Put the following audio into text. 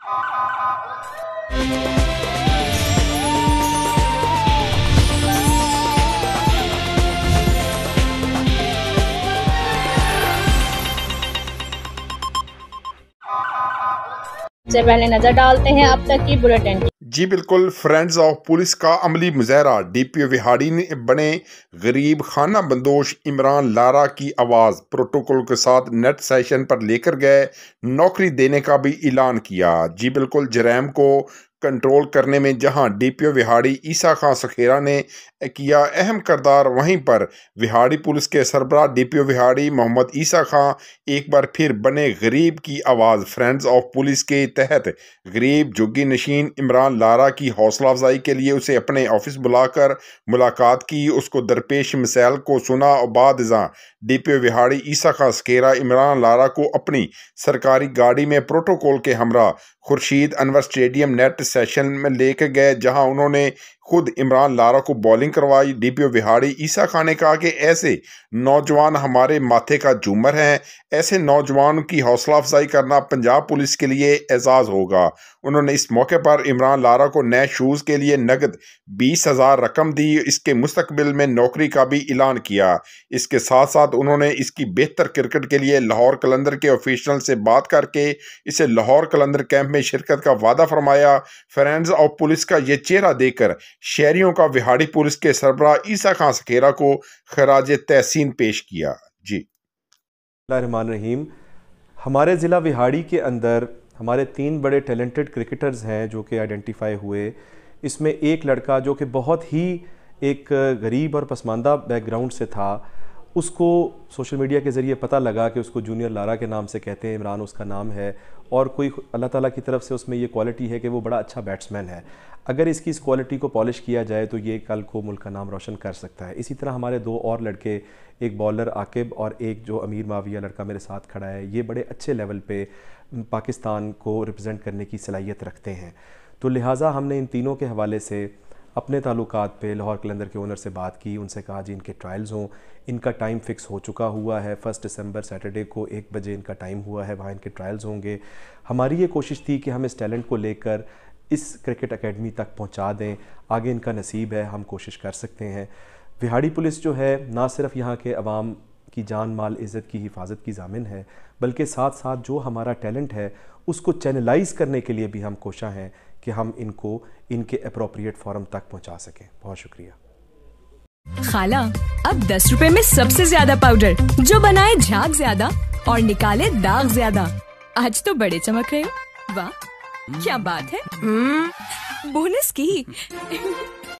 सबसे पहले नजर डालते हैं अब तक की बुलेटिन। जी बिल्कुल, फ्रेंड्स ऑफ पुलिस का अमली मुजाहरा। डीपीओ विहाड़ी ने बने गरीब खाना बंदोश इमरान लारा की आवाज़ प्रोटोकॉल के साथ नेट सेशन पर लेकर गए, नौकरी देने का भी ऐलान किया। जी बिल्कुल, जराइम को कंट्रोल करने में जहां डीपीओ विहाड़ी ईसा खां सखेरा ने किया अहम करदार, वहीं पर विहाड़ी पुलिस के सरबराह डीपीओ विहाड़ी मोहम्मद ईसा खां एक बार फिर बने गरीब की आवाज़। फ्रेंड्स ऑफ पुलिस के तहत गरीब झुग्गी नशीन इमरान लारा की हौसला अफजाई के लिए उसे अपने ऑफिस बुलाकर मुलाकात की, उसको दरपेश मसाइल को सुना और बाद डीपीओ विहाड़ी ईसा खां सखेरा इमरान लारा को अपनी सरकारी गाड़ी में प्रोटोकॉल के हमरा Khurshid Anwar stadium net session में लेकर गए, जहां उन्होंने खुद इमरान लारा को बॉलिंग करवाई। डीपीओ विहाड़ी ईसा खान ने कहा कि ऐसे नौजवान हमारे माथे का झूमर हैं, ऐसे नौजवानों की हौसला अफजाई करना पंजाब पुलिस के लिए एजाज़ होगा। उन्होंने इस मौके पर इमरान लारा को नए शूज़ के लिए नगद 20,000 रकम दी, इसके मुस्तकबिल में नौकरी का भी ऐलान किया। इसके साथ साथ उन्होंने इसकी बेहतर क्रिकेट के लिए लाहौर कलंदर के ऑफिशियल से बात करके इसे लाहौर कलंदर कैंप में शिरकत का वादा फरमाया। फ्रेंड्स ऑफ पुलिस का ये चेहरा देखकर शहरियों का विहाड़ी पुलिस के सरबराह ईसा खां सखेरा को खराज तहसीन पेश किया। जी रहमान रहीम। हमारे ज़िला विहाड़ी के अंदर हमारे 3 बड़े टैलेंटेड क्रिकेटर्स हैं जो कि आइडेंटिफाई हुए। इसमें एक लड़का जो कि बहुत ही एक गरीब और पसमानदा बैकग्राउंड से था, उसको सोशल मीडिया के ज़रिए पता लगा कि उसको जूनियर लारा के नाम से कहते हैं, इमरान उसका नाम है, और कोई अल्लाह ताला की तरफ से उसमें ये क्वालिटी है कि वो बड़ा अच्छा बैट्समैन है। अगर इसकी इस क्वालिटी को पॉलिश किया जाए तो ये कल को मुल्क का नाम रोशन कर सकता है। इसी तरह हमारे 2 और लड़के, एक बॉलर आकिब और एक जो अमीर माविया लड़का मेरे साथ खड़ा है, ये बड़े अच्छे लेवल पे पाकिस्तान को रिप्रेजेंट करने की सलाहियत रखते हैं। तो लिहाजा हमने इन तीनों के हवाले से अपने ताल्लुकात पे लाहौर कलंदर के ओनर से बात की, उनसे कहा जी इनके ट्रायल्स हों। इनका टाइम फ़िक्स हो चुका हुआ है, 1 दिसंबर सैटरडे को 1 बजे इनका टाइम हुआ है, वहाँ इनके ट्रायल्स होंगे। हमारी ये कोशिश थी कि हम इस टैलेंट को लेकर इस क्रिकेट एकेडमी तक पहुँचा दें। आगे इनका नसीब है, हम कोशिश कर सकते हैं। विहाड़ी पुलिस जो है ना सिर्फ यहाँ के अवाम की जान माल इज़्ज़त की हिफाजत की ज़ामिन है, बल्कि साथ साथ जो हमारा टैलेंट है उसको चैनलाइज करने के लिए भी हम कोशिश हैं कि हम इनको इनके अप्रोप्रिएट फॉरम तक पहुंचा सकें। बहुत शुक्रिया। खाला, अब 10 रुपए में सबसे ज्यादा पाउडर जो बनाए झाग ज्यादा और निकाले दाग ज्यादा। आज तो बड़े चमक रहे हो। वाह क्या बात है। बोनस की